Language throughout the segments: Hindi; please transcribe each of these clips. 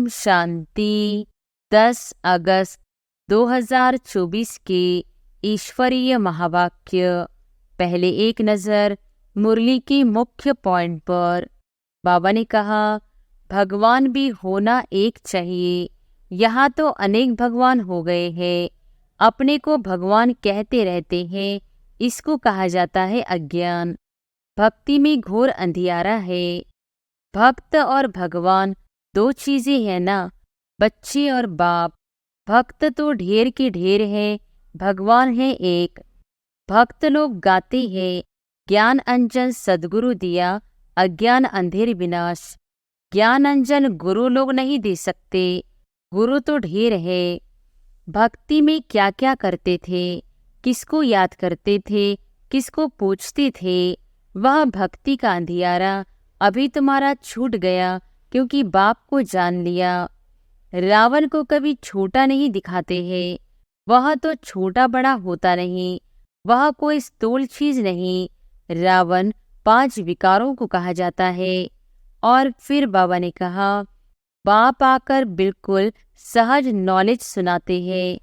शांति। 10 अगस्त 2024 के ईश्वरीय महावाक्य। पहले एक नज़र मुरली के मुख्य पॉइंट पर। बाबा ने कहा, भगवान भी होना एक चाहिए। यहाँ तो अनेक भगवान हो गए हैं। अपने को भगवान कहते रहते हैं, इसको कहा जाता है अज्ञान। भक्ति में घोर अंधियारा है। भक्त और भगवान दो चीजें हैं ना, बच्चे और बाप। भक्त तो ढेर के ढेर हैं, भगवान है एक। भक्त लोग गाते हैं, ज्ञान अंजन सद्गुरु दिया, अज्ञान अंधेर विनाश। ज्ञान अंजन गुरु लोग नहीं दे सकते, गुरु तो ढेर है। भक्ति में क्या क्या करते थे, किसको याद करते थे, किसको पूछते थे, वह भक्ति का अंधियारा अभी तुम्हारा छूट गया, क्योंकि बाप को जान लिया। रावण को कभी छोटा नहीं दिखाते हैं, वह तो छोटा बड़ा होता नहीं, वह कोई स्थूल चीज नहीं। रावण 5 विकारों को कहा जाता है। और फिर बाबा ने कहा, बाप आकर बिल्कुल सहज नॉलेज सुनाते हैं,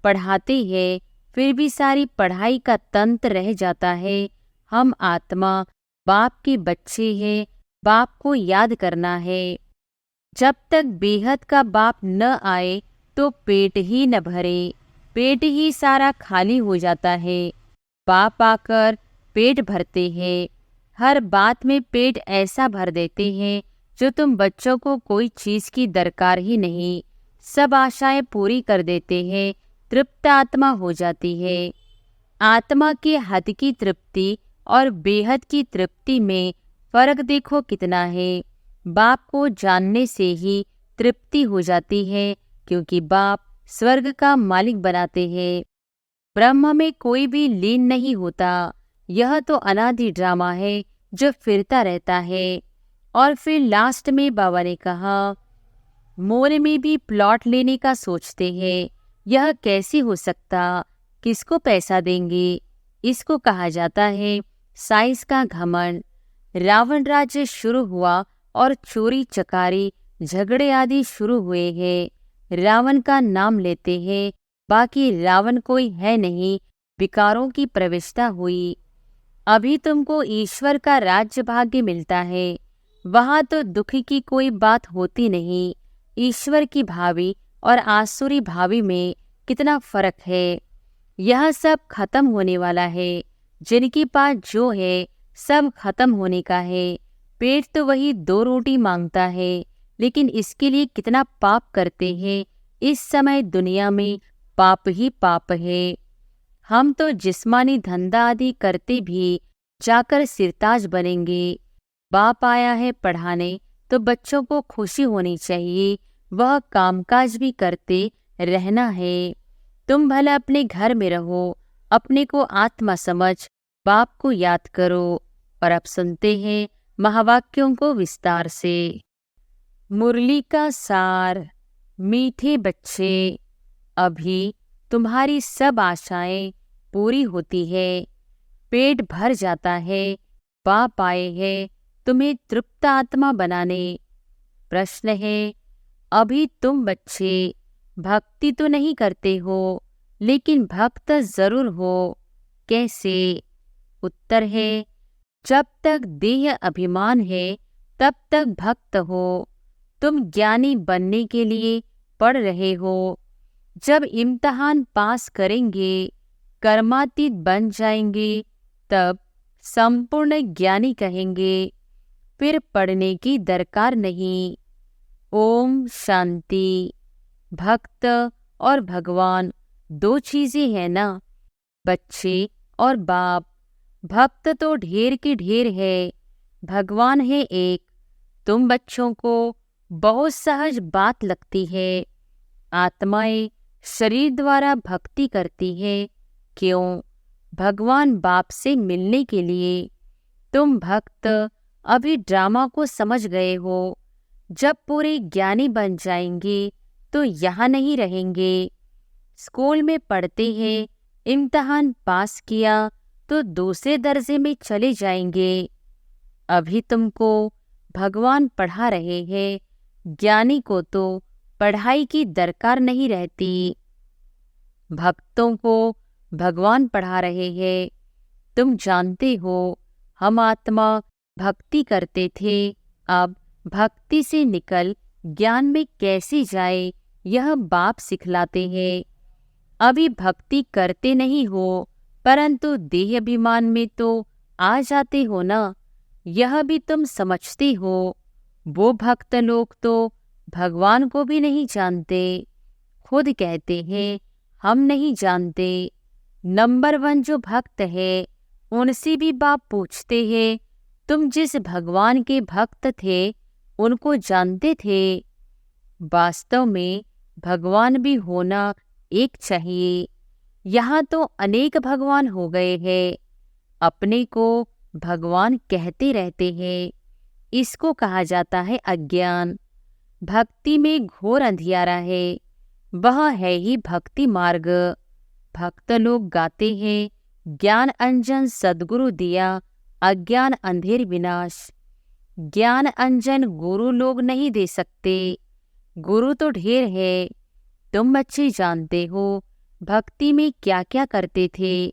पढ़ाते हैं, फिर भी सारी पढ़ाई का तंत्र रह जाता है। हम आत्मा बाप के बच्चे हैं, बाप को याद करना है। जब तक बेहद का बाप न आए तो पेट ही न भरे, पेट ही सारा खाली हो जाता है। बाप आकर पेट भरते हैं, हर बात में पेट ऐसा भर देते हैं जो तुम बच्चों को कोई चीज की दरकार ही नहीं। सब आशाएं पूरी कर देते हैं, तृप्त आत्मा हो जाती है। आत्मा के हद की तृप्ति और बेहद की तृप्ति में फर्क देखो कितना है। बाप को जानने से ही तृप्ति हो जाती है, क्योंकि बाप स्वर्ग का मालिक बनाते हैं। ब्रह्म में कोई भी लीन नहीं होता। यह तो अनादि ड्रामा है जो फिरता रहता है। और फिर लास्ट में बाबा ने कहा, मोल में भी प्लॉट लेने का सोचते हैं, यह कैसे हो सकता, किसको पैसा देंगे। इसको कहा जाता है साइज का घमंड। रावण राज्य शुरू हुआ और चोरी चकारी झगड़े आदि शुरू हुए हैं। रावण का नाम लेते हैं, बाकी रावण कोई है नहीं। विकारों की प्रविष्टा हुई। अभी तुमको ईश्वर का राज्य भाग्य मिलता है, वहां तो दुख की कोई बात होती नहीं। ईश्वर की भावी और आसुरी भावी में कितना फर्क है। यह सब खत्म होने वाला है। जिनके पास जो है सब खत्म होने का है। पेट तो वही 2 रोटी मांगता है, लेकिन इसके लिए कितना पाप करते हैं। इस समय दुनिया में पाप ही पाप है। हम तो जिस्मानी धंधा आदि करते भी जाकर सिरताज बनेंगे। बाप आया है पढ़ाने, तो बच्चों को खुशी होनी चाहिए। वह कामकाज भी करते रहना है। तुम भला अपने घर में रहो, अपने को आत्मा समझ बाप को याद करो। और अब सुनते हैं महावाक्यों को विस्तार से। मुरली का सार। मीठे बच्चे, अभी तुम्हारी सब आशाएं पूरी होती है, पेट भर जाता है। बाप आए हैं तुम्हें तृप्त आत्मा बनाने। प्रश्न है, अभी तुम बच्चे भक्ति तो नहीं करते हो, लेकिन भक्त जरूर हो। कैसे? उत्तर है, जब तक देह अभिमान है तब तक भक्त हो। तुम ज्ञानी बनने के लिए पढ़ रहे हो। जब इम्तिहान पास करेंगे, कर्मातीत बन जाएंगे, तब संपूर्ण ज्ञानी कहेंगे। फिर पढ़ने की दरकार नहीं। ओम शांति। भक्त और भगवान 2 चीजें हैं ना, बच्चे और बाप। भक्त तो ढेर के ढेर है, भगवान है एक। तुम बच्चों को बहुत सहज बात लगती है। आत्माएं शरीर द्वारा भक्ति करती है। क्यों? भगवान बाप से मिलने के लिए। तुम भक्त अभी ड्रामा को समझ गए हो। जब पूरे ज्ञानी बन जाएंगे तो यहाँ नहीं रहेंगे। स्कूल में पढ़ते हैं, इम्तिहान पास किया तो दूसरे दर्जे में चले जाएंगे। अभी तुमको भगवान पढ़ा रहे हैं, ज्ञानी को तो पढ़ाई की दरकार नहीं रहती। भक्तों को भगवान पढ़ा रहे हैं। तुम जानते हो, हम आत्मा भक्ति करते थे, अब भक्ति से निकल ज्ञान में कैसे जाए यह बाप सिखलाते हैं। अभी भक्ति करते नहीं हो, परंतु देह अभिमान में तो आ जाते हो ना, यह भी तुम समझते हो। वो भक्त लोग तो भगवान को भी नहीं जानते, खुद कहते हैं हम नहीं जानते। नंबर 1 जो भक्त है, उनसे भी बाप पूछते हैं, तुम जिस भगवान के भक्त थे उनको जानते थे? वास्तव में भगवान भी होना एक चाहिए। यहाँ तो अनेक भगवान हो गए हैं, अपने को भगवान कहते रहते हैं। इसको कहा जाता है अज्ञान। भक्ति में घोर अंधियारा है, वह है ही भक्ति मार्ग। भक्त लोग गाते हैं, ज्ञान अंजन सद्गुरु दिया, अज्ञान अंधेर विनाश। ज्ञान अंजन गुरु लोग नहीं दे सकते, गुरु तो ढेर है। तुम अच्छे जानते हो भक्ति में क्या क्या करते थे,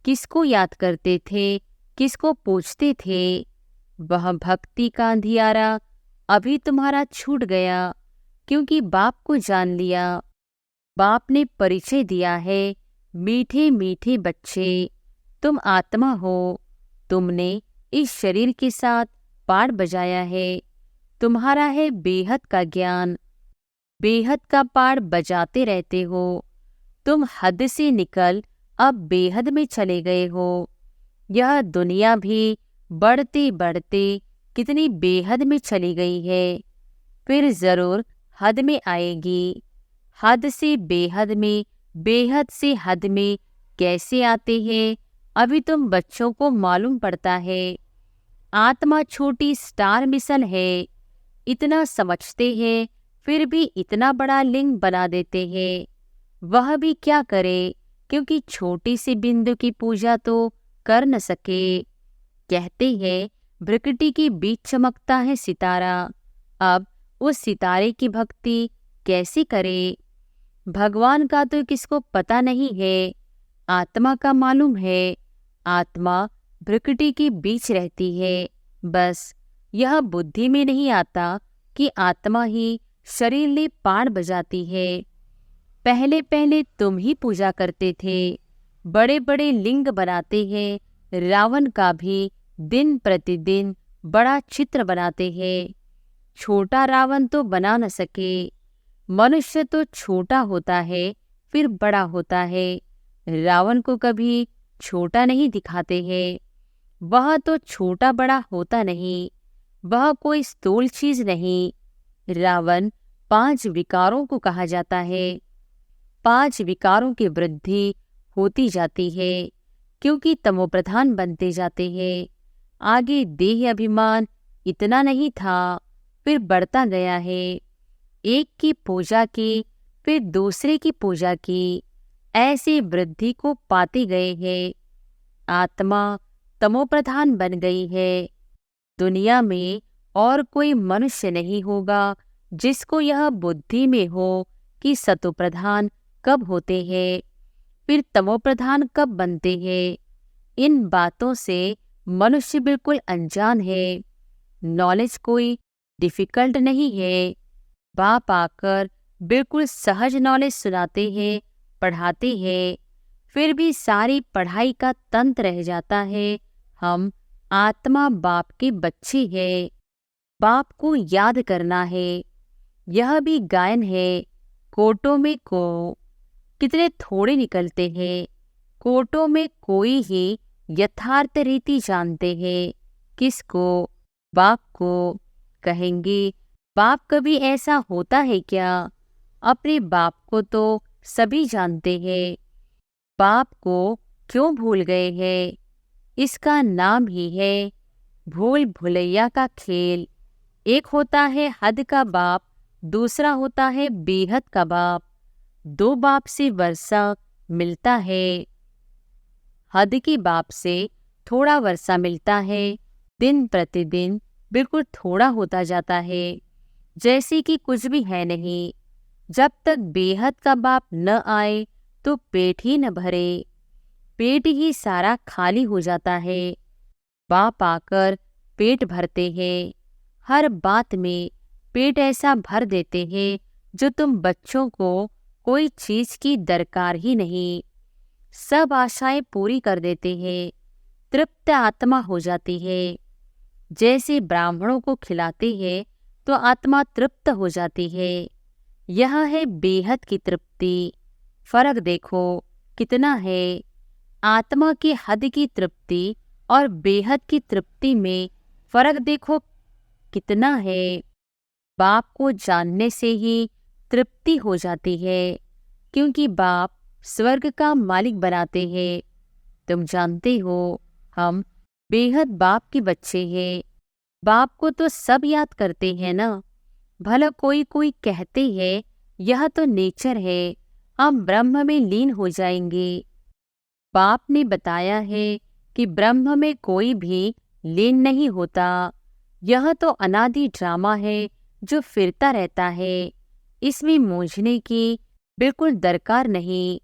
किसको याद करते थे, किसको पूछते थे। वह भक्ति का अंधियारा अभी तुम्हारा छूट गया, क्योंकि बाप को जान लिया। बाप ने परिचय दिया है, मीठे मीठे बच्चे तुम आत्मा हो। तुमने इस शरीर के साथ पाठ बजाया है, तुम्हारा है बेहद का ज्ञान। बेहद का पाठ बजाते रहते हो। तुम हद से निकल अब बेहद में चले गए हो। यह दुनिया भी बढ़ते बढ़ते कितनी बेहद में चली गई है, फिर जरूर हद में आएगी। हद से बेहद में, बेहद से हद में कैसे आते हैं, अभी तुम बच्चों को मालूम पड़ता है। आत्मा छोटी स्टार मिशन है, इतना समझते हैं, फिर भी इतना बड़ा लिंग बना देते हैं। वह भी क्या करे, क्योंकि छोटी सी बिंदु की पूजा तो कर न सके। कहते हैं प्रकृति के बीच चमकता है सितारा, अब उस सितारे की भक्ति कैसे करे। भगवान का तो किसको पता नहीं है, आत्मा का मालूम है। आत्मा प्रकृति के बीच रहती है, बस यह बुद्धि में नहीं आता कि आत्मा ही शरीर ले पाठ बजाती है। पहले पहले तुम ही पूजा करते थे, बड़े बड़े लिंग बनाते हैं। रावण का भी दिन प्रतिदिन बड़ा चित्र बनाते हैं। छोटा रावण तो बना न सके। मनुष्य तो छोटा होता है फिर बड़ा होता है, रावण को कभी छोटा नहीं दिखाते हैं। वह तो छोटा बड़ा होता नहीं, वह कोई स्थूल चीज नहीं। रावण 5 विकारों को कहा जाता है। 5 विकारों की वृद्धि होती जाती है, क्योंकि तमोप्रधान बनते जाते हैं। आगे देह अभिमान इतना नहीं था, फिर बढ़ता गया है। एक की पूजा की, फिर दूसरे की पूजा की, ऐसे वृद्धि को पाते गए हैं। आत्मा तमोप्रधान बन गई है। दुनिया में और कोई मनुष्य नहीं होगा जिसको यह बुद्धि में हो कि सतोप्रधान कब होते हैं, फिर तमोप्रधान कब बनते हैं। इन बातों से मनुष्य बिल्कुल अनजान है। नॉलेज कोई डिफिकल्ट नहीं है। बाप आकर बिल्कुल सहज नॉलेज सुनाते हैं, पढ़ाते हैं, फिर भी सारी पढ़ाई का तंत्र रह जाता है। हम आत्मा बाप के बच्चे हैं, बाप को याद करना है। यह भी गायन है, कोटों में को कितने थोड़े निकलते हैं। कोटों में कोई ही यथार्थ रीति जानते हैं। किसको? बाप को। कहेंगे बाप कभी ऐसा होता है क्या? अपने बाप को तो सभी जानते हैं, बाप को क्यों भूल गए हैं? इसका नाम ही है भूल भुलैया का खेल। एक होता है हद का बाप, दूसरा होता है बेहद का बाप। 2 बाप से वर्षा मिलता है। हद के बाप से थोड़ा वर्षा मिलता है, दिन प्रतिदिन बिल्कुल थोड़ा होता जाता है। जैसे कि कुछ भी है नहीं। जब तक बेहद का बाप न आए तो पेट ही न भरे, पेट ही सारा खाली हो जाता है। बाप आकर पेट भरते हैं, हर बात में पेट ऐसा भर देते हैं जो तुम बच्चों को कोई चीज की दरकार ही नहीं। सब आशाएं पूरी कर देते हैं, तृप्त आत्मा हो जाती है। जैसे ब्राह्मणों को खिलाते हैं तो आत्मा तृप्त हो जाती है। यह है बेहद की तृप्ति। फर्क देखो कितना है। आत्मा की हद की तृप्ति और बेहद की तृप्ति में फर्क देखो कितना है। बाप को जानने से ही तृप्ति हो जाती है, क्योंकि बाप स्वर्ग का मालिक बनाते हैं। तुम जानते हो हम बेहद बाप के बच्चे हैं। बाप को तो सब याद करते हैं ना। भला कोई कोई कहते हैं यह तो नेचर है, हम ब्रह्म में लीन हो जाएंगे। बाप ने बताया है कि ब्रह्म में कोई भी लीन नहीं होता। यह तो अनादि ड्रामा है जो फिरता रहता है। इसमें मूंझने की बिल्कुल दरकार नहीं।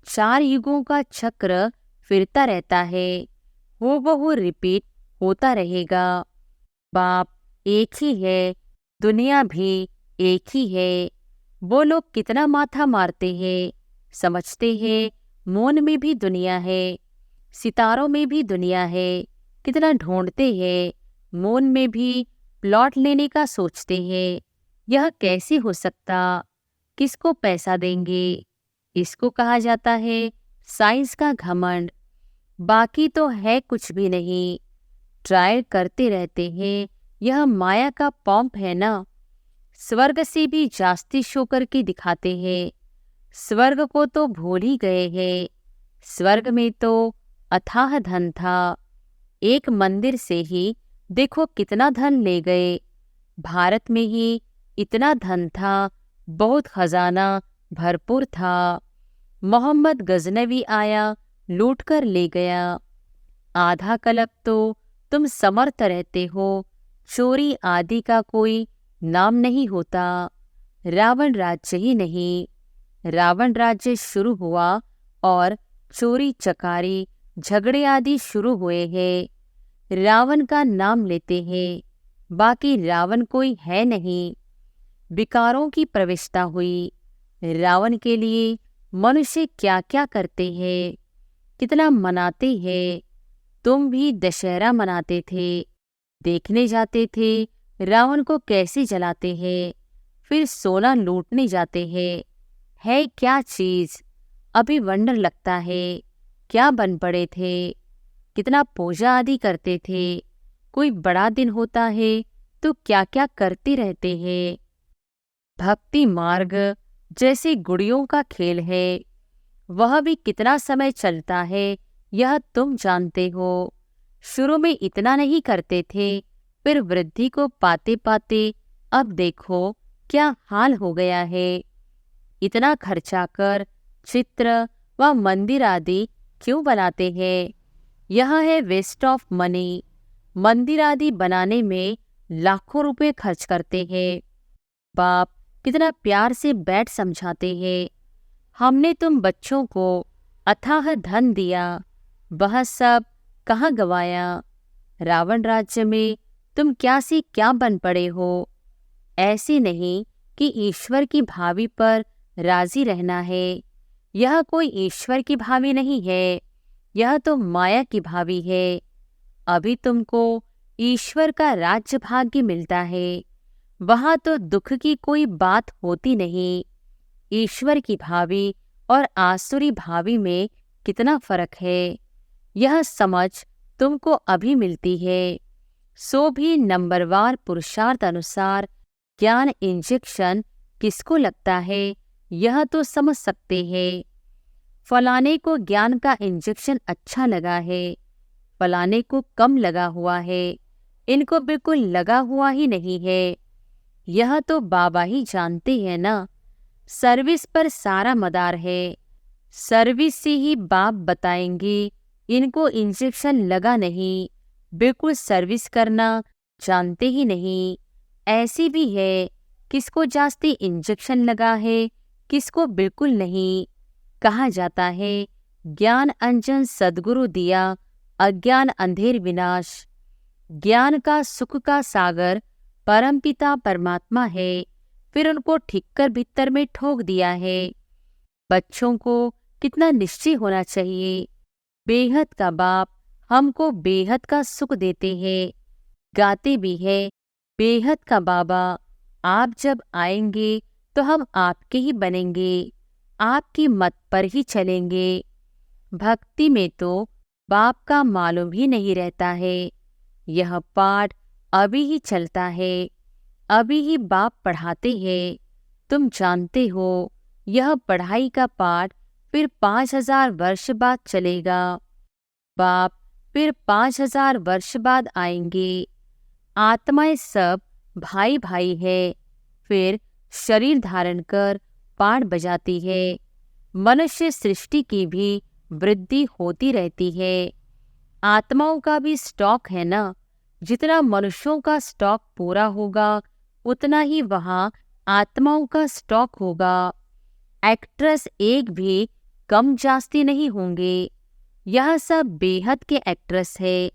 4 युगों का चक्र फिरता रहता है, वो रिपीट होता रहेगा। बाप एक ही है, दुनिया भी एक ही है। वो लोग कितना माथा मारते हैं, समझते हैं मौन में भी दुनिया है, सितारों में भी दुनिया है। कितना ढूंढते हैं, मौन में भी प्लॉट लेने का सोचते हैं। यह कैसे हो सकता, किसको पैसा देंगे? इसको कहा जाता है साइंस का घमंड। बाकी तो है कुछ भी नहीं। ट्रायल करते रहते हैं, यह माया का पंप है ना। स्वर्ग से भी जास्ती शो करके दिखाते हैं। स्वर्ग को तो भूल ही गए हैं। स्वर्ग में तो अथाह धन था। एक मंदिर से ही देखो कितना धन ले गए। भारत में ही इतना धन था, बहुत खजाना भरपूर था। मोहम्मद गजनवी आया, लूट कर ले गया। आधा कल्प तो तुम समर्थ रहते हो, चोरी आदि का कोई नाम नहीं होता। रावण राज्य ही नहीं, रावण राज्य शुरू हुआ और चोरी चकारी झगड़े आदि शुरू हुए हैं। रावण का नाम लेते हैं, बाकी रावण कोई है नहीं। विकारों की प्रविष्टा हुई। रावण के लिए मनुष्य क्या क्या करते हैं, कितना मनाते हैं। तुम भी दशहरा मनाते थे, देखने जाते थे रावण को कैसे जलाते हैं, फिर सोना लूटने जाते हैं। है क्या चीज, अभी वंडर लगता है क्या बन पड़े थे। कितना पूजा आदि करते थे। कोई बड़ा दिन होता है तो क्या क्या करते रहते हैं। भक्ति मार्ग जैसे गुड़ियों का खेल है, वह भी कितना समय चलता है यह तुम जानते हो। शुरू में इतना नहीं करते थे, फिर वृद्धि को पाते पाते अब देखो क्या हाल हो गया है। इतना खर्चा कर चित्र व मंदिर आदि क्यों बनाते हैं? यह है वेस्ट ऑफ मनी। मंदिर आदि बनाने में लाखों रुपए खर्च करते हैं। बाप कितना प्यार से बैठ समझाते हैं, हमने तुम बच्चों को अथाह धन दिया, वह सब कहाँ गवाया। रावण राज्य में तुम क्या सी क्या बन पड़े हो। ऐसे नहीं कि ईश्वर की भावी पर राजी रहना है। यह कोई ईश्वर की भावी नहीं है, यह तो माया की भावी है। अभी तुमको ईश्वर का राज्य भाग्य मिलता है, वहां तो दुख की कोई बात होती नहीं। ईश्वर की भावी और आसुरी भावी में कितना फर्क है, यह समझ तुमको अभी मिलती है। सो भी नंबरवार पुरुषार्थ अनुसार ज्ञान इंजेक्शन किसको लगता है यह तो समझ सकते हैं। फलाने को ज्ञान का इंजेक्शन अच्छा लगा है, फलाने को कम लगा हुआ है, इनको बिल्कुल लगा हुआ ही नहीं है। यह तो बाबा ही जानते हैं ना। सर्विस पर सारा मदार है। सर्विस से ही बाप बताएंगे इनको इंजेक्शन लगा नहीं, बिल्कुल सर्विस करना जानते ही नहीं। ऐसी भी है किसको जास्ती इंजेक्शन लगा है, किसको बिल्कुल नहीं। कहा जाता है ज्ञान अंजन सद्गुरु दिया, अज्ञान अंधेर विनाश। ज्ञान का सुख का सागर परमपिता परमात्मा है, फिर उनको ठिक्कर भीतर में ठोक दिया है। बच्चों को कितना निश्चय होना चाहिए। बेहद का बाप हमको बेहद का सुख देते हैं। गाते भी है बेहद का बाबा, आप जब आएंगे तो हम आपके ही बनेंगे, आपकी मत पर ही चलेंगे। भक्ति में तो बाप का मालूम ही नहीं रहता है। यह पाठ अभी ही चलता है, अभी ही बाप पढ़ाते हैं। तुम जानते हो यह पढ़ाई का पाठ फिर 5000 वर्ष बाद चलेगा। बाप फिर 5000 वर्ष बाद आएंगे। आत्माएं सब भाई भाई है, फिर शरीर धारण कर पाठ बजाती है। मनुष्य सृष्टि की भी वृद्धि होती रहती है। आत्माओं का भी स्टॉक है ना, जितना मनुष्यों का स्टॉक पूरा होगा उतना ही वहाँ आत्माओं का स्टॉक होगा। एक्ट्रेस एक भी कम जास्ती नहीं होंगे। यह सब बेहद के एक्ट्रेस है,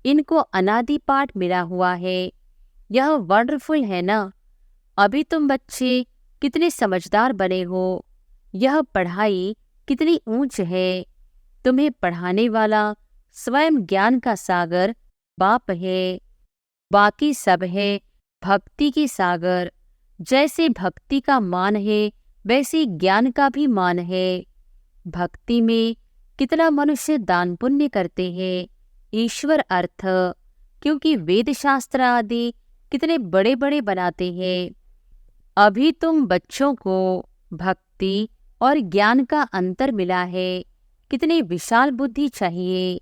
इनको अनादि पाठ मिला हुआ है। यह वंडरफुल है ना। अभी तुम बच्चे कितने समझदार बने हो। यह पढ़ाई कितनी ऊंच है। तुम्हें पढ़ाने वाला स्वयं ज्ञान का सागर बाप है। बाकी सब है भक्ति की सागर। जैसे भक्ति का मान है वैसे ज्ञान का भी मान है। भक्ति में कितना मनुष्य दान पुण्य करते हैं, ईश्वर अर्थ, क्योंकि वेद शास्त्र आदि कितने बड़े बड़े बनाते हैं। अभी तुम बच्चों को भक्ति और ज्ञान का अंतर मिला है। कितनी विशाल बुद्धि चाहिए।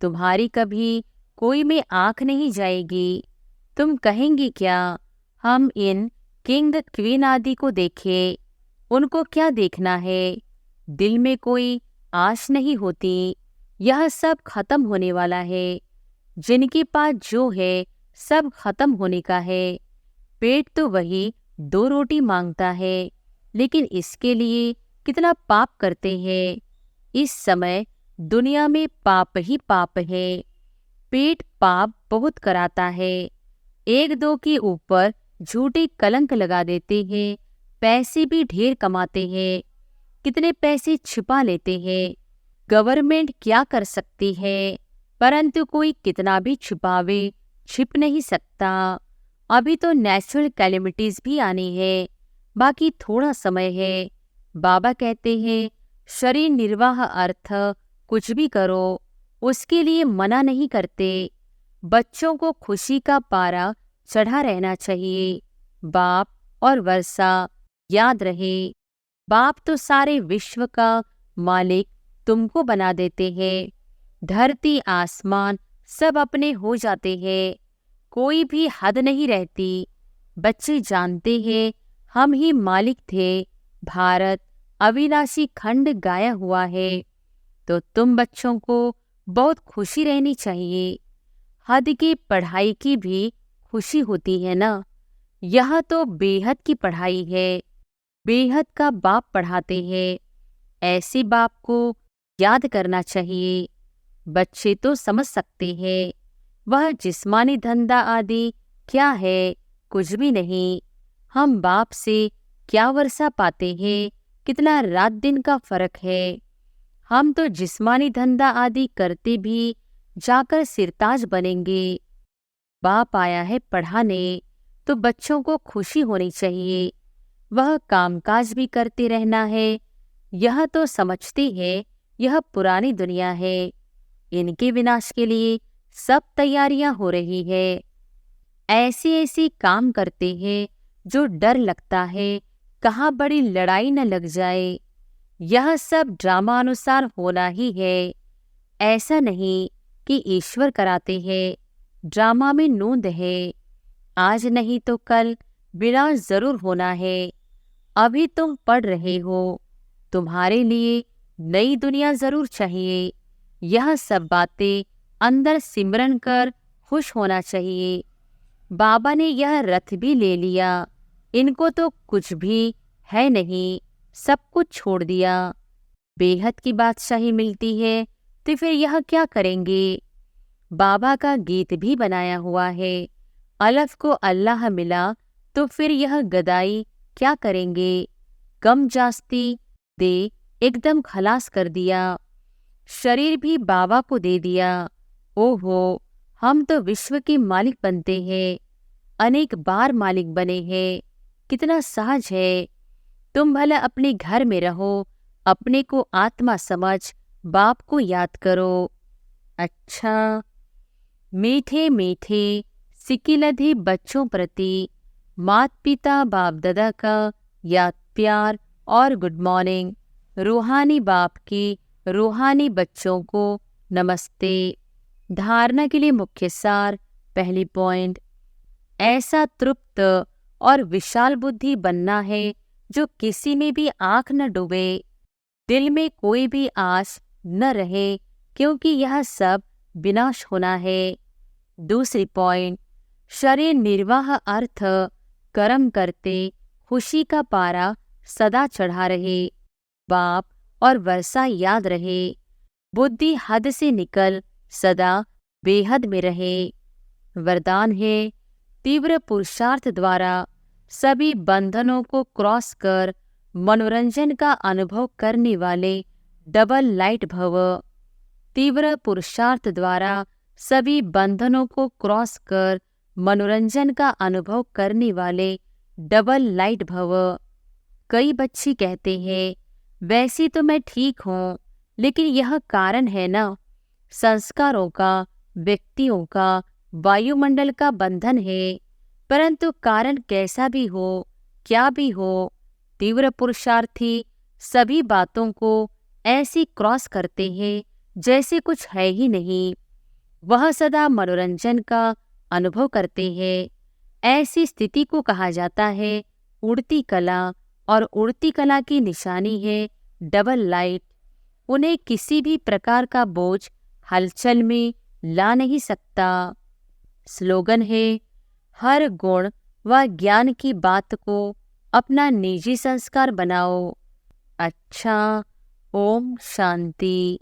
तुम्हारी कभी कोई में आंख नहीं जाएगी। तुम कहेंगी क्या हम इन किंग क्वीन आदि को देखें। उनको क्या देखना है। दिल में कोई आश नहीं होती। यह सब खत्म होने वाला है। जिनके पास जो है सब खत्म होने का है। पेट तो वही 2 रोटी मांगता है, लेकिन इसके लिए कितना पाप करते हैं। इस समय दुनिया में पाप ही पाप है। पेट पाप बहुत कराता है। 1-2 के ऊपर झूठे कलंक लगा देते हैं। पैसे भी ढेर कमाते हैं। कितने पैसे छिपा लेते हैं। गवर्नमेंट क्या कर सकती है, परंतु कोई कितना भी छिपावे छिप नहीं सकता। अभी तो नेचुरल कैलेमिटीज भी आनी है, बाकी थोड़ा समय है। बाबा कहते हैं शरीर निर्वाह अर्थ कुछ भी करो, उसके लिए मना नहीं करते। बच्चों को खुशी का पारा चढ़ा रहना चाहिए। बाप और वर्षा याद रहे। बाप तो सारे विश्व का मालिक तुमको बना देते हैं। धरती आसमान सब अपने हो जाते हैं। कोई भी हद नहीं रहती। बच्चे जानते हैं हम ही मालिक थे। भारत अविनाशी खंड गाया हुआ है। तो तुम बच्चों को बहुत खुशी रहनी चाहिए। हद की पढ़ाई की भी खुशी होती है ना। यह तो बेहद की पढ़ाई है। बेहद का बाप पढ़ाते हैं। ऐसे बाप को याद करना चाहिए। बच्चे तो समझ सकते हैं वह जिस्मानी धंधा आदि क्या है, कुछ भी नहीं। हम बाप से क्या वर्षा पाते हैं, कितना रात दिन का फर्क है। हम तो जिस्मानी धंधा आदि करते भी जाकर सिरताज बनेंगे। बाप आया है पढ़ाने, तो बच्चों को खुशी होनी चाहिए। वह कामकाज भी करते रहना है। यह तो समझते हैं यह पुरानी दुनिया है। इनके विनाश के लिए सब तैयारियां हो रही है। ऐसे ऐसे काम करते हैं जो डर लगता है कहाँ बड़ी लड़ाई न लग जाए। यह सब ड्रामा अनुसार होना ही है। ऐसा नहीं कि ईश्वर कराते हैं। ड्रामा में नूंद है। आज नहीं तो कल विनाश जरूर होना है। अभी तुम पढ़ रहे हो, तुम्हारे लिए नई दुनिया जरूर चाहिए। यह सब बातें अंदर सिमरन कर खुश होना चाहिए। बाबा ने यह रथ भी ले लिया। इनको तो कुछ भी है नहीं, सब कुछ छोड़ दिया। बेहद की बादशाही मिलती है तो फिर यह क्या करेंगे? बाबा का गीत भी बनाया हुआ है, अलफ को अल्लाह मिला तो फिर यह गदाई क्या करेंगे? कम जास्ती दे एकदम खलास कर दिया। शरीर भी बाबा को दे दिया। ओहो, हम तो विश्व के मालिक बनते हैं, अनेक बार मालिक बने हैं, कितना सहज है। तुम भला अपने घर में रहो, अपने को आत्मा समझ बाप को याद करो। अच्छा, मीठे मीठे सिकिलधे बच्चों प्रति मात पिता बाप दादा का याद प्यार और गुड मॉर्निंग। रूहानी बाप की रूहानी बच्चों को नमस्ते। धारणा के लिए मुख्य सार। पहली पॉइंट, ऐसा तृप्त और विशाल बुद्धि बनना है जो किसी में भी आंख न डूबे, दिल में कोई भी आस न रहे, क्योंकि यह सब विनाश होना है। दूसरी पॉइंट, शरीर निर्वाह अर्थ कर्म करते खुशी का पारा सदा चढ़ा रहे, बाप और वर्षा याद रहे, बुद्धि हद से निकल सदा बेहद में रहे। वरदान है, तीव्र पुरुषार्थ द्वारा सभी बंधनों को क्रॉस कर मनोरंजन का अनुभव करने वाले डबल लाइट भव। तीव्र पुरुषार्थ द्वारा सभी बंधनों को क्रॉस कर मनोरंजन का अनुभव करने वाले डबल लाइट भव। कई बच्चे कहते हैं, वैसी तो मैं ठीक हूँ, लेकिन यह कारण है ना, संस्कारों का, व्यक्तियों का, वायुमंडल का बंधन है। परंतु कारण कैसा भी हो, क्या भी हो, तीव्र पुरुषार्थी सभी बातों को ऐसी क्रॉस करते हैं जैसे कुछ है ही नहीं। वह सदा मनोरंजन का अनुभव करते हैं। ऐसी स्थिति को कहा जाता है उड़ती कला, और उड़ती कला की निशानी है डबल लाइट। उन्हें किसी भी प्रकार का बोझ हलचल में ला नहीं सकता। स्लोगन है, हर गुण व ज्ञान की बात को अपना निजी संस्कार बनाओ। अच्छा, ओम शांति।